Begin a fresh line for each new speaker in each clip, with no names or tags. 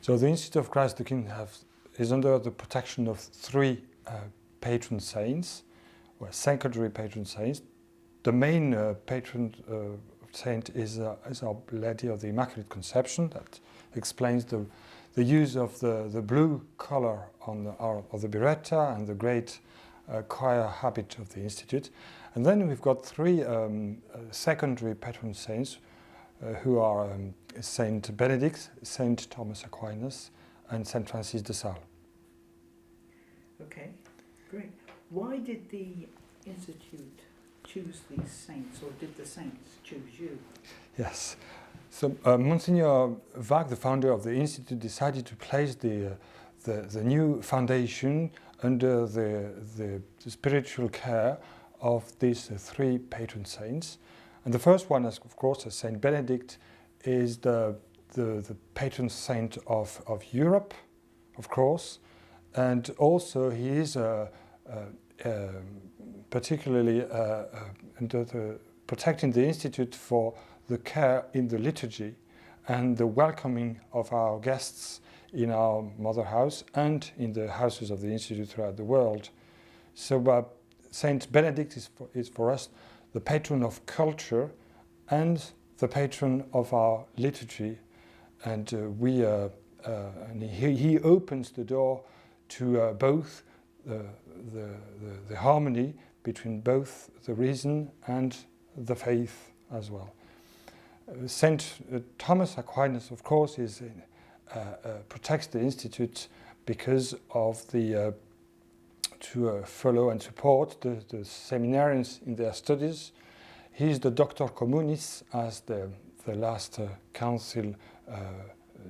So the Institute of Christ the King is under the protection of three patron saints, or secondary patron saints. The main patron saint is Our Lady of the Immaculate Conception. That explains the use of the blue color on of the biretta and the great choir habit of the Institute. And then we've got three secondary patron saints who are Saint Benedict, Saint Thomas Aquinas, and Saint Francis de Sales.
Okay, great. Why did the Institute choose these saints, or did the saints choose you?
Yes. So Monsignor Vac, the founder of the Institute, decided to place the new foundation under the spiritual care of these three patron saints. And the first one, of course, as Saint Benedict, is the patron saint of Europe, of course, and also he is particularly protecting the Institute for the care in the liturgy and the welcoming of our guests in our mother house and in the houses of the Institute throughout the world. So Saint Benedict is for us the patron of culture and the patron of our liturgy, and he opens the door to both the harmony between both the reason and the faith as well. Saint Thomas Aquinas, of course, protects the Institute because of to follow and support the seminarians in their studies. He is the Doctor Communis, as the last council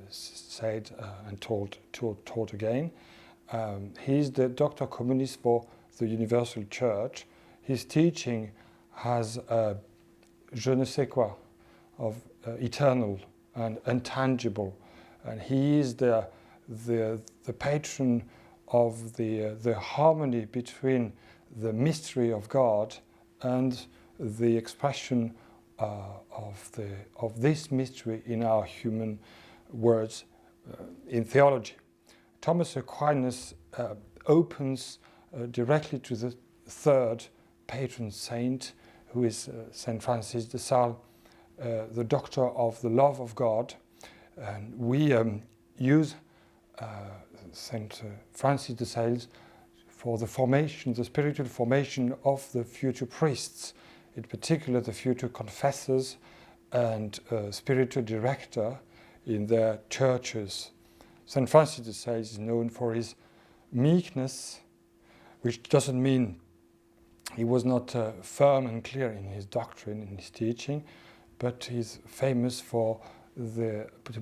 said and taught again. He is the Doctor Communis for the Universal Church. His teaching has je ne sais quoi of eternal and intangible, and he is the patron of the harmony between the mystery of God and the expression of this mystery in our human words in theology. Thomas Aquinas opens directly to the third patron saint, who is Saint Francis de Sales, the doctor of the love of God. And we use Saint Francis de Sales for the spiritual formation of the future priests, in particular the future confessors and spiritual director in their churches. Saint Francis de Sales is known for his meekness, which doesn't mean he was not firm and clear in his doctrine, in his teaching, but he's famous to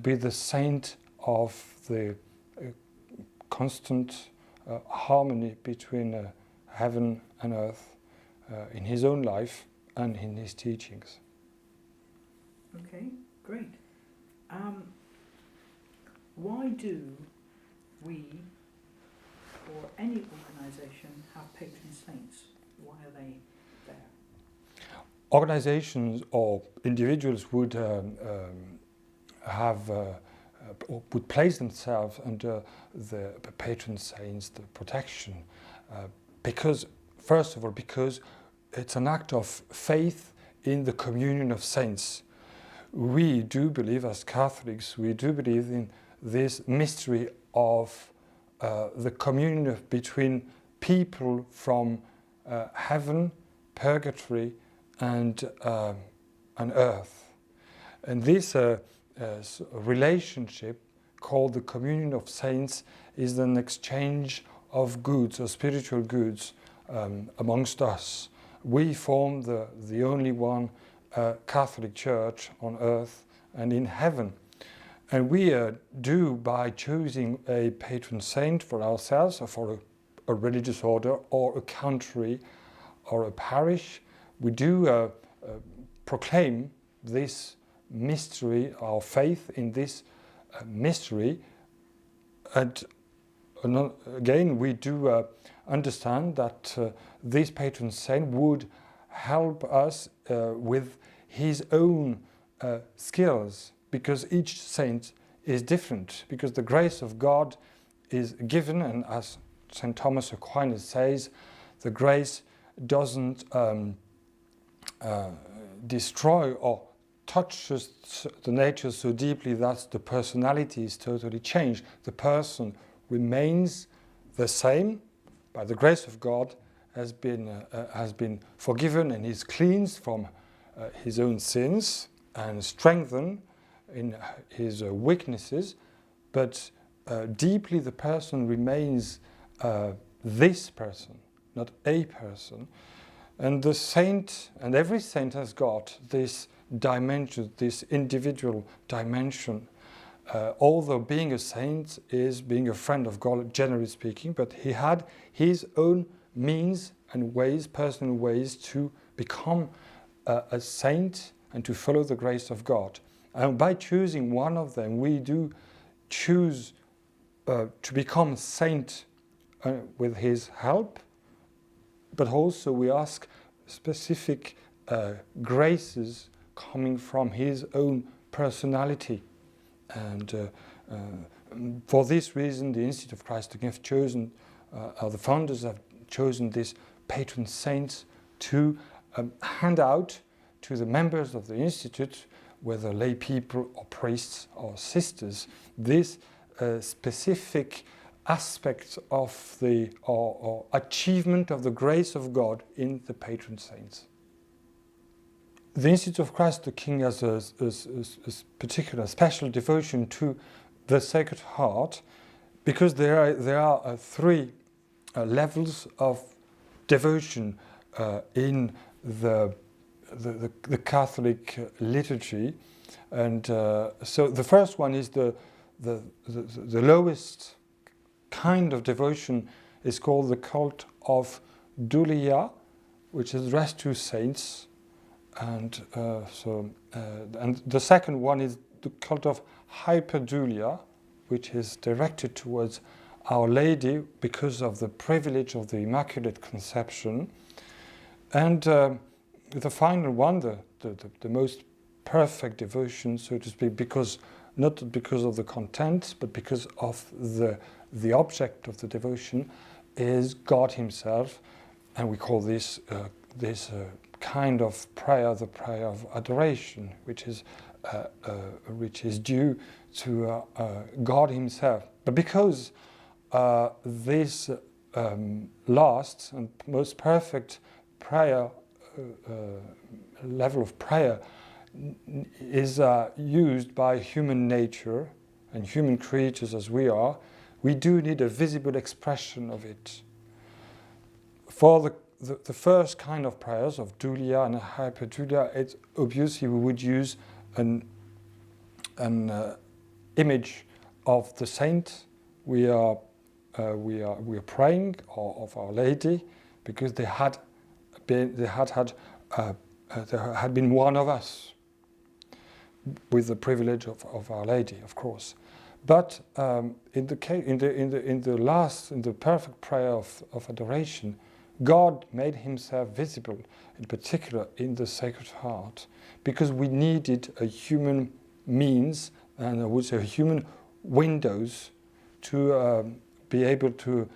be the saint of the constant harmony between heaven and earth in his own life and in his teachings.
Okay, great. Why do we, or any organisation, have patron saints? Why are they there?
Organizations or individuals would would place themselves under the patron saints, the protection, because, first of all, because it's an act of faith in the communion of saints. We do believe, as Catholics, we do believe in this mystery of the communion between people from heaven, purgatory, and earth. And this relationship, called the communion of saints, is an exchange of goods, or spiritual goods, amongst us. We form the only one Catholic Church on earth and in heaven. And we do, by choosing a patron saint for ourselves, or for a religious order, or a country, or a parish, we do proclaim this mystery, our faith in this mystery. And again, we do understand that this patron saint would help us with his own skills, because each saint is different, because the grace of God is given, and as St. Thomas Aquinas says, the grace doesn't destroy or touches the nature so deeply that the personality is totally changed. The person remains the same, by the grace of God, has been forgiven and is cleansed from his own sins and strengthened in his weaknesses, but deeply the person remains this person, not a person. And the saint, and every saint has got this dimension, this individual dimension. Although being a saint is being a friend of God, generally speaking, but he had his own means and ways, personal ways, to become a saint and to follow the grace of God. And by choosing one of them, we do choose to become saint with his help, but also we ask specific graces coming from his own personality. And for this reason, the Institute of Christ have chosen, the founders have chosen this patron saints to hand out to the members of the Institute, whether lay people or priests or sisters, this specific aspects of the or achievement of the grace of God in the patron saints. The Institute of Christ the King has a particular special devotion to the Sacred Heart, because there are three levels of devotion in the Catholic liturgy, and so the first one is the lowest kind of devotion is called the cult of Dulia, which is addressed to saints, and and the second one is the cult of Hyperdulia, which is directed towards Our Lady because of the privilege of the Immaculate Conception, and the final one, the most perfect devotion, so to speak, because not because of the content, but because of the object of the devotion, is God Himself, and we call this kind of prayer the prayer of adoration, which is due to God Himself. But because this last and most perfect prayer level of prayer is used by human nature and human creatures as we are, we do need a visible expression of it. For the first kind of prayers of Dulia and Hyperdulia, it's obviously we would use an image of the saint we are praying, or of Our Lady, because there had been one of us, with the privilege of Our Lady, of course. But in the perfect prayer of adoration, God made Himself visible, in particular in the Sacred Heart, because we needed a human means, and I would say human windows, to be able to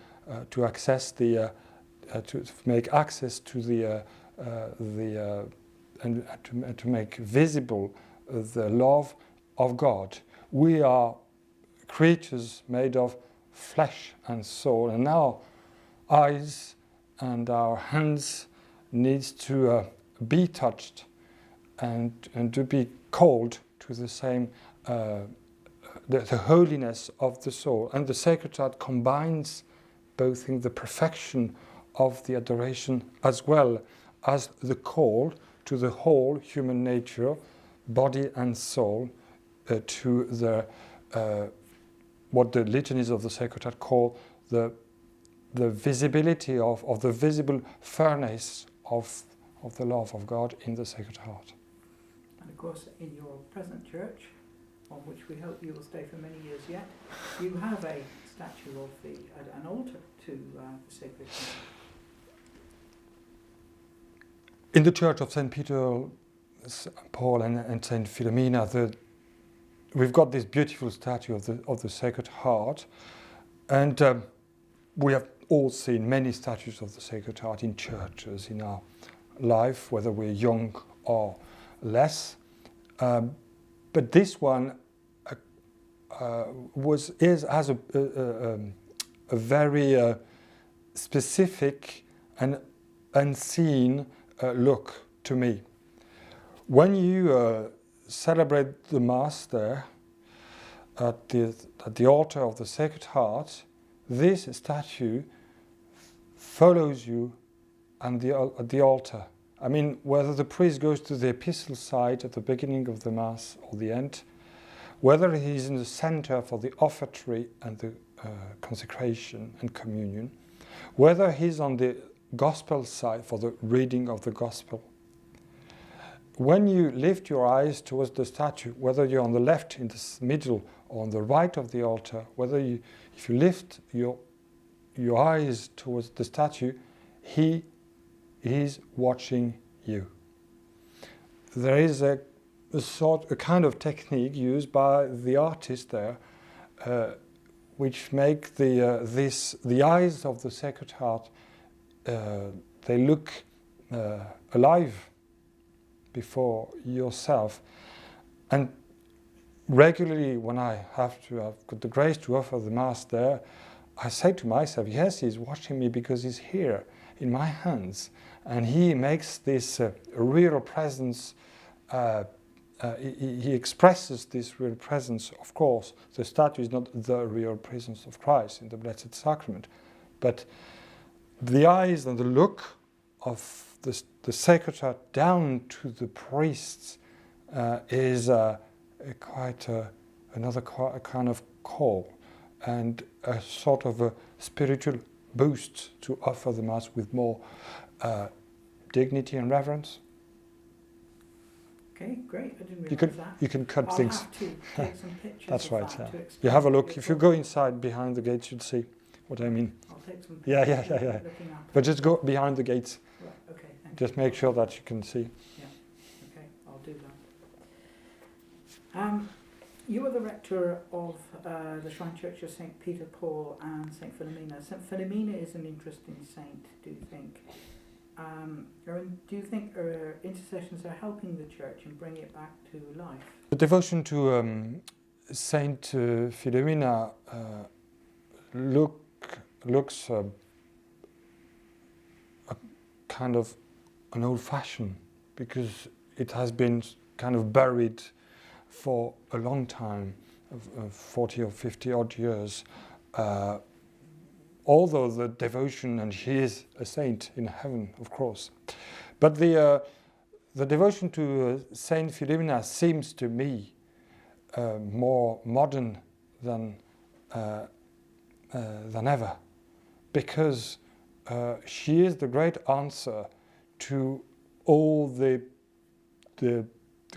access to make access to and to make visible the love of God. We are creatures made of flesh and soul, and our eyes and our hands needs to be touched and to be called to the same the holiness of the soul. And the Sacred Heart combines both in the perfection of the adoration as well as the call to the whole human nature, body and soul, to the what the litanies of the Sacred Heart call the visibility of the visible furnace of the love of God in the Sacred Heart.
And of course, in your present church, on which we hope you will stay for many years yet, you have a statue of an altar to the Sacred Heart. In
the Church of St. Peter, St. Paul and St. Philomena, we've got this beautiful statue of the Sacred Heart, and we have all seen many statues of the Sacred Heart in churches in our life, whether we're young or less. But this one has a very specific and unseen look to me. When you celebrate the Mass there at the altar of the Sacred Heart, this statue follows you at the altar. I mean, whether the priest goes to the epistle side at the beginning of the Mass or the end, whether he's in the center for the offertory and the consecration and communion, whether he's on the Gospel side for the reading of the Gospel. When you lift your eyes towards the statue, whether you're on the left, in the middle, or on the right of the altar, if you lift your eyes towards the statue, he is watching you. There is a kind of technique used by the artist there, which make the eyes of the Sacred Heart, they look alive before yourself. And regularly, when I have got the grace to offer the Mass there, I say to myself, yes, he's watching me because he's here in my hands, and he makes this real presence. He expresses this real presence. Of course, the statue is not the real presence of Christ in the Blessed Sacrament, but the eyes and the look of the Sacred Heart down to the priests is quite another kind of call, and a sort of a spiritual boost to offer the Mass with more dignity and reverence.
Okay, great. I didn't realise that.
You can cut
I'll
things.
have to take some pictures.
That's
of
right.
that to
You have a look.
explain
If you go inside behind the gates, you'll see what I mean.
I'll take some
Yeah.
pictures. Looking up.
But just go behind the gates.
Right, okay, thank
Just
you.
make sure that you can see.
Okay, I'll do that. You are the rector of the Shrine Church of St. Peter Paul and St. Philomena. St. Philomena is an interesting saint, do you think? Do you think intercessions are helping the Church and bringing it back to life?
The devotion to Saint Philomena looks a kind of an old-fashioned, because it has been kind of buried for a long time, 40 or 50 odd years. Although the devotion, and she is a saint in heaven, of course. But the devotion to Saint Philomena seems to me more modern than ever, because she is the great answer to all the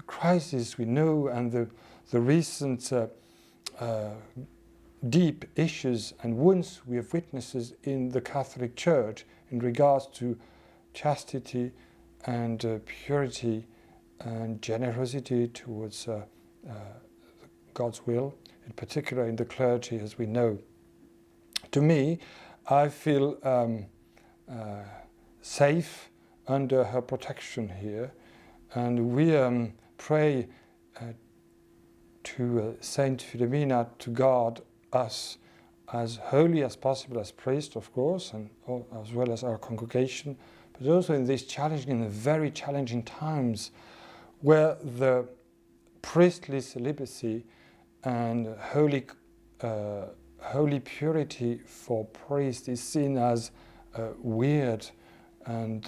crises we know, and the recent deep issues and wounds we have witnessed in the Catholic Church in regards to chastity and purity and generosity towards God's will, in particular in the clergy, as we know. To me, I feel safe under her protection here, and we pray to Saint Philomena to guard us as holy as possible as priests, of course, and as well as our congregation, but also in these very challenging times where the priestly celibacy and holy purity for priests is seen as weird, and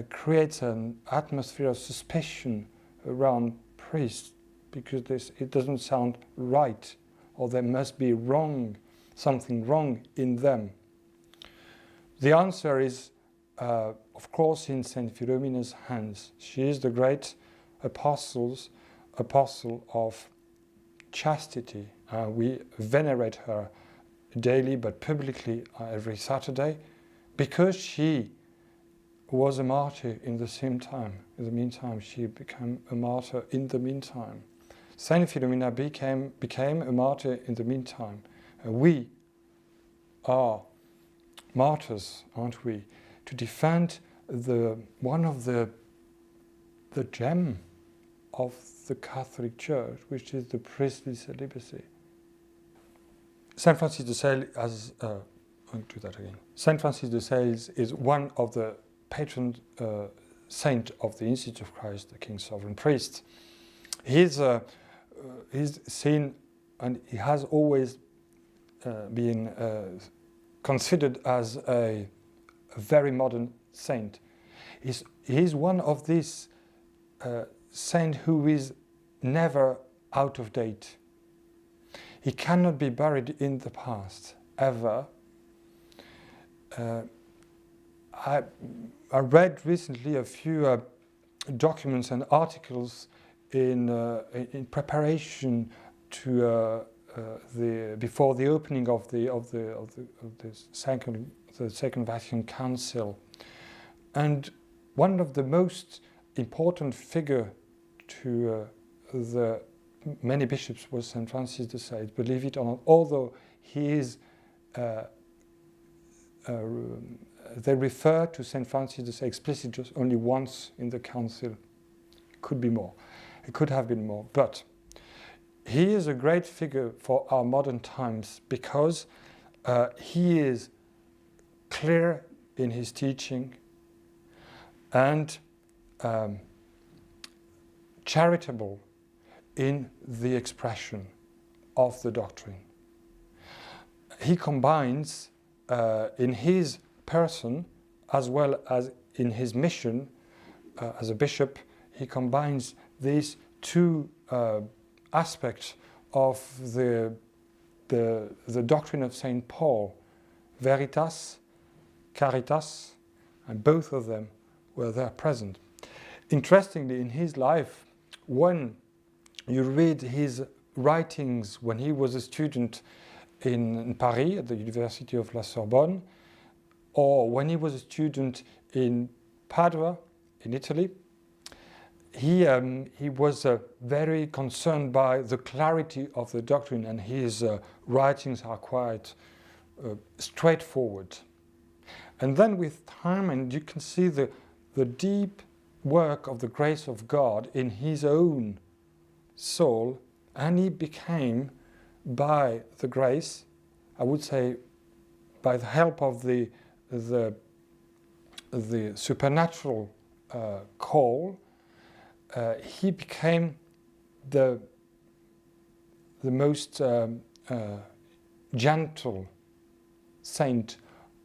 creates an atmosphere of suspicion around priests, because it doesn't sound right, or there must be something wrong in them. The answer is, of course, in Saint Philomena's hands. She is the great apostle of chastity. We venerate her daily, but publicly every Saturday, because she was a martyr in the same time. In the meantime, she became a martyr in the meantime. Saint Philomena became a martyr in the meantime. We are martyrs, aren't we, to defend one of the gem of the Catholic Church, which is the priestly celibacy. Saint Francis de Sales Saint Francis de Sales is one of the patron saint of the Institute of Christ, the King Sovereign Priest. He's seen, and he has always been considered as a very modern saint. He's one of these saints who is never out of date. He cannot be buried in the past, ever. I read recently a few documents and articles in preparation to before the opening of the Second Vatican Council, and one of the most important figure to the many bishops was Saint Francis de Sales. Believe it or not, although he is. They refer to Saint Francis de Sales explicitly just only once in the council. Could be more. It could have been more. But he is a great figure for our modern times because he is clear in his teaching and charitable in the expression of the doctrine. He combines in his person as well as in his mission as a bishop, he combines these two aspects of the doctrine of Saint Paul, veritas, caritas, and both of them were there present. Interestingly, in his life, when you read his writings when he was a student in Paris at the University of La Sorbonne, or when he was a student in Padua, in Italy, he was very concerned by the clarity of the doctrine, and his writings are quite straightforward. And then with time, and you can see the deep work of the grace of God in his own soul, and he became, by the grace, I would say, by the help of the supernatural call, he became the most gentle saint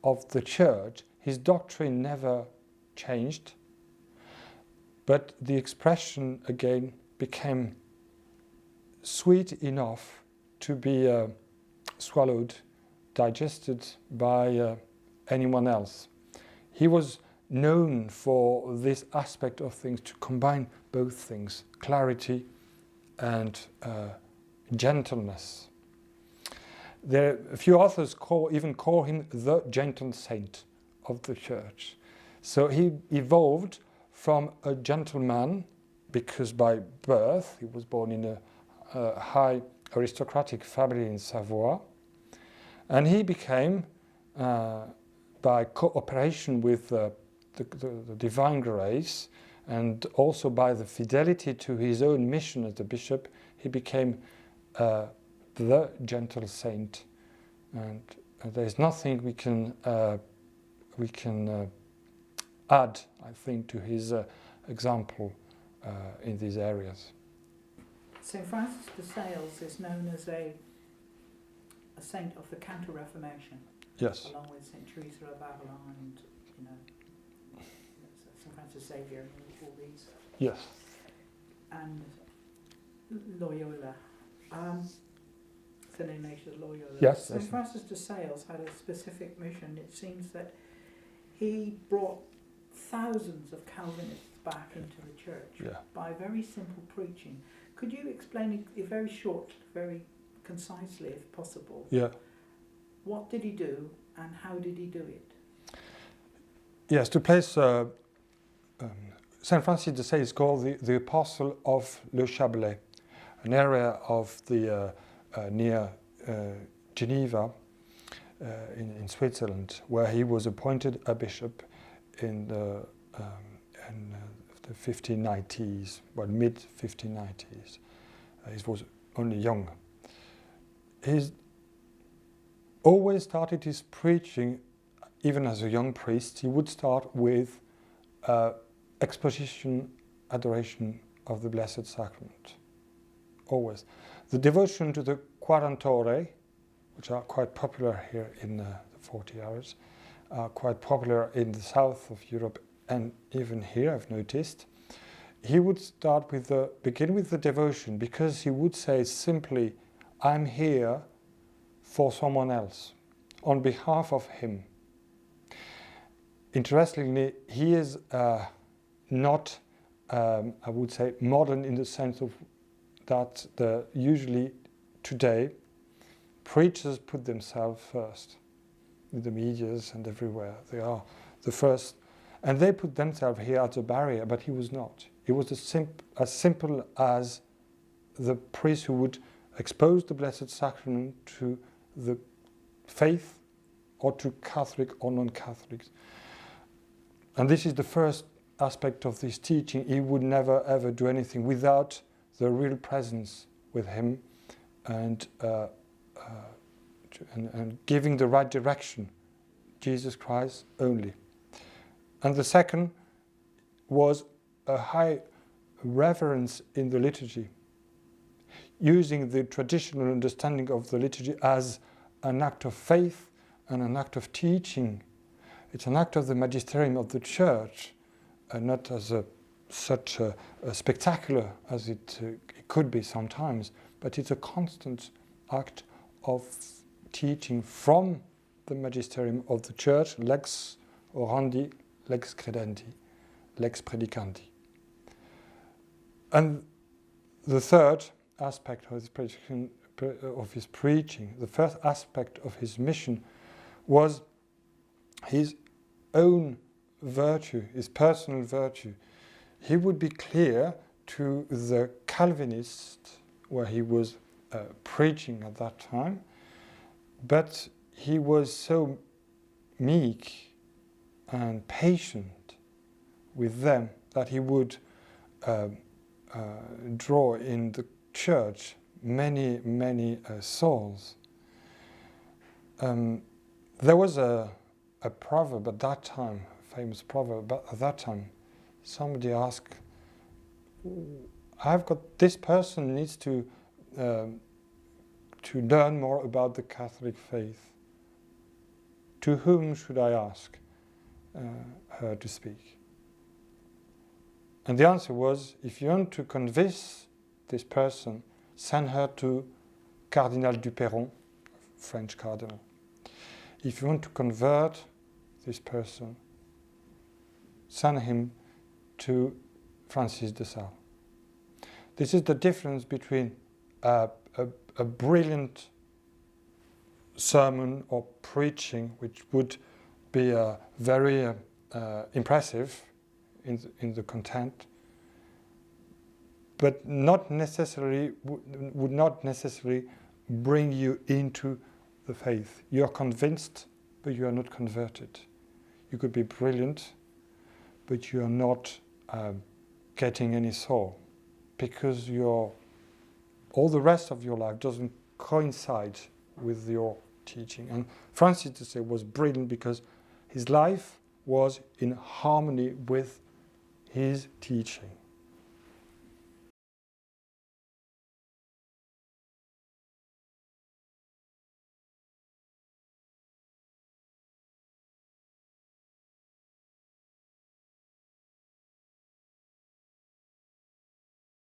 of the Church. His doctrine never changed, but the expression again became sweet enough to be swallowed, digested by anyone else. He was known for this aspect of things, to combine both things, clarity and gentleness. A few authors even call him the gentle saint of the Church. So he evolved from a gentleman, because by birth he was born in a high aristocratic family in Savoy, and he became, by cooperation with the divine grace, and also by the fidelity to his own mission as a bishop, he became the gentle saint. And there is nothing we can add, I think, to his example in these areas.
St. Francis de Sales is known as a saint of the Counter-Reformation.
Yes.
Along with St. Teresa of Avila and, St. Francis Xavier and all these.
Yes.
And Loyola. St. Ignatius Loyola.
Yes.
St. Francis de Sales had a specific mission. It seems that he brought thousands of Calvinists back into the church by very simple preaching. Could you explain it very short, very concisely, if possible?
Yeah.
What did he do, and how did he do it?
Yes, to place Saint Francis de Sales is called the Apostle of Le Chablais. an area of the near Geneva in Switzerland, where he was appointed a bishop in the 1590s, well, mid-1590s. He was only young. He's always started his preaching, even as a young priest, he would start with exposition, adoration of the Blessed Sacrament. Always. The devotion to the Quarantore, which are quite popular here in the 40 hours, are quite popular in the south of Europe and even here, I've noticed. He would begin with the devotion, because he would say simply, I'm here for someone else, on behalf of him. Interestingly, he is not, I would say, modern in the sense of that usually today preachers put themselves first in the medias and everywhere. They are the first, and they put themselves here as a barrier, but he was not. He was as simple as the priest who would expose the Blessed Sacrament to the faith or to Catholic or non-Catholics. And this is the first aspect of this teaching. He would never ever do anything without the real presence with him and giving the right direction, Jesus Christ only. And the second was a high reverence in the liturgy, using the traditional understanding of the liturgy as an act of faith and an act of teaching. It's an act of the magisterium of the Church, and not as such a spectacular as it could be sometimes, but it's a constant act of teaching from the magisterium of the Church, lex orandi, lex credendi, lex predicandi. And the third aspect of his preaching, the first aspect of his mission, was his own virtue, his personal virtue. He would be clear to the Calvinists, where he was preaching at that time, but he was so meek and patient with them that he would draw in the Church many souls. There was a proverb at that time, a famous proverb, but at that time somebody asked, I've got this person needs to learn more about the Catholic faith. To whom should I ask her to speak? And the answer was, if you want to convince this person, send her to Cardinal Duperron, French cardinal. If you want to convert this person, send him to Francis de Sales. This is the difference between a brilliant sermon or preaching, which would be very impressive in the content, but not necessarily would not necessarily bring you into the faith. You are convinced, but you are not converted. You could be brilliant, but you are not getting any soul, because all the rest of your life doesn't coincide with your teaching. And Francis de Sales was brilliant because his life was in harmony with his teaching.